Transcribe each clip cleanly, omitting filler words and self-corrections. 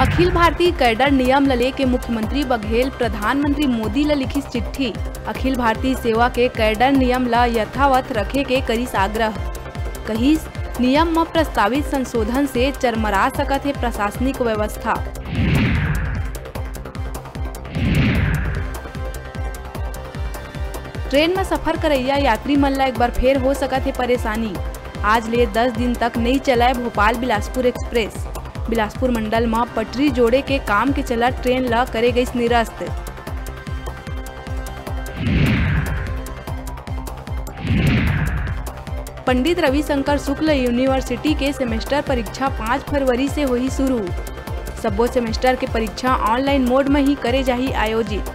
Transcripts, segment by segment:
Akhil Bharatiya cadre नियम ल लेके मुख्यमंत्री बघेल प्रधानमंत्री मोदी ल लिखिस चिट्ठी। अखिल भारतीय सेवा के कैडर नियम ल यथावत रखे के करिस आग्रह। कहिस नियम में प्रस्तावित संशोधन से चरमरा सकत है प्रशासनिक व्यवस्था। ट्रेन में सफर करैया यात्री मन ला एक बार फिर हो सकत है परेशानी। आज ले 10 दिन तक नहीं चलाए भोपाल बिलासपुर एक्सप्रेस। बिलासपुर मंडल में पटरी जोड़े के काम के चला ट्रेन ला करे गई निरस्त। पंडित रविशंकर शुक्ल यूनिवर्सिटी के सेमेस्टर परीक्षा 5 फरवरी से हुई शुरू। सबो सेमेस्टर के परीक्षा ऑनलाइन मोड में ही करे जाही आयोजित।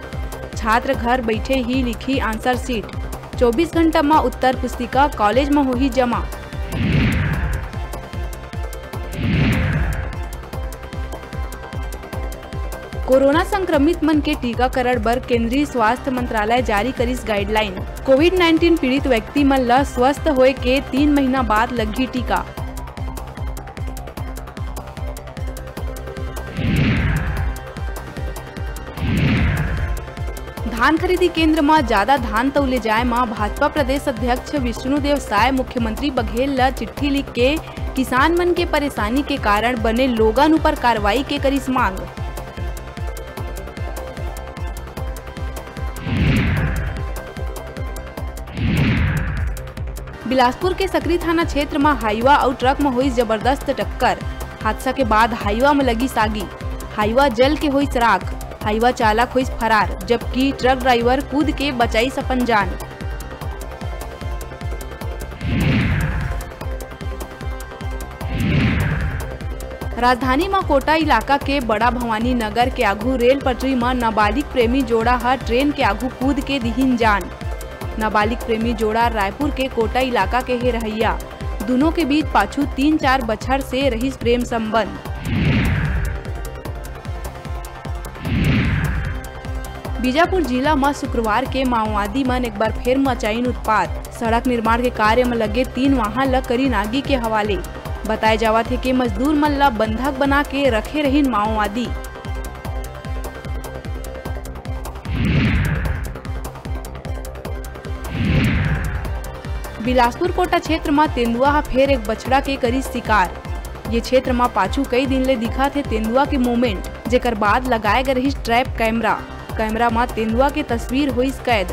छात्र घर बैठे ही लिखी आंसर शीट। 24 घंटा में उत्तर पुस्तिका कॉलेज में होही जमा। कोरोना संक्रमित मन के टीकाकरण बर केंद्रीय स्वास्थ्य मंत्रालय जारी करिस गाइडलाइन। कोविड-19 पीड़ित व्यक्ति मन ला स्वस्थ होए के 3 महीना बाद लगी टीका। धान खरीदी केंद्र में ज्यादा धान तौले जाए में भाजपा प्रदेश अध्यक्ष विष्णुदेव साय मुख्यमंत्री बघेल ला चिट्ठी लिख के किसान मन के परेशानी के कारण बने लोगन ऊपर कार्रवाई के करिस मांग। बिलासपुर के सकरी थाना क्षेत्र में हाईवा और ट्रक में हुई जबरदस्त टक्कर। हादसा के बाद हाईवा में लगी सागी। हाईवा जल के हुई राख। हाईवा चालक हुई फरार, जबकि ट्रक ड्राइवर कूद के बचाई अपन जान। राजधानी में कोटा इलाका के बड़ा भवानी नगर के आगू रेल पटरी में नाबालिग प्रेमी जोड़ा है ट्रेन के आगू कूद के दिहिन जान। नाबालिग प्रेमी जोड़ा रायपुर के कोटा इलाका के ही रहैया। दोनों के बीच पाछू 3-4 बछर से रही प्रेम संबंध। बीजापुर जिला में शुक्रवार के माओवादी मन एक बार फिर मचाइन उत्पात। सड़क निर्माण के कार्य में लगे 3 वाहन ल करी नागी के हवाले। बताए जावत है कि मजदूर मन ला बंधक बना के रखे रहीन माओवादी। बिलासपुर कोटा क्षेत्र में तेंदुआ फिर एक बछड़ा के करी शिकार। ये क्षेत्र में पाछू कई दिन ले दिखा थे तेंदुआ के मूवमेंट, जेकर बाद लगाए गए रही ट्रैप कैमरा में तेंदुआ के तस्वीर हुई कैद।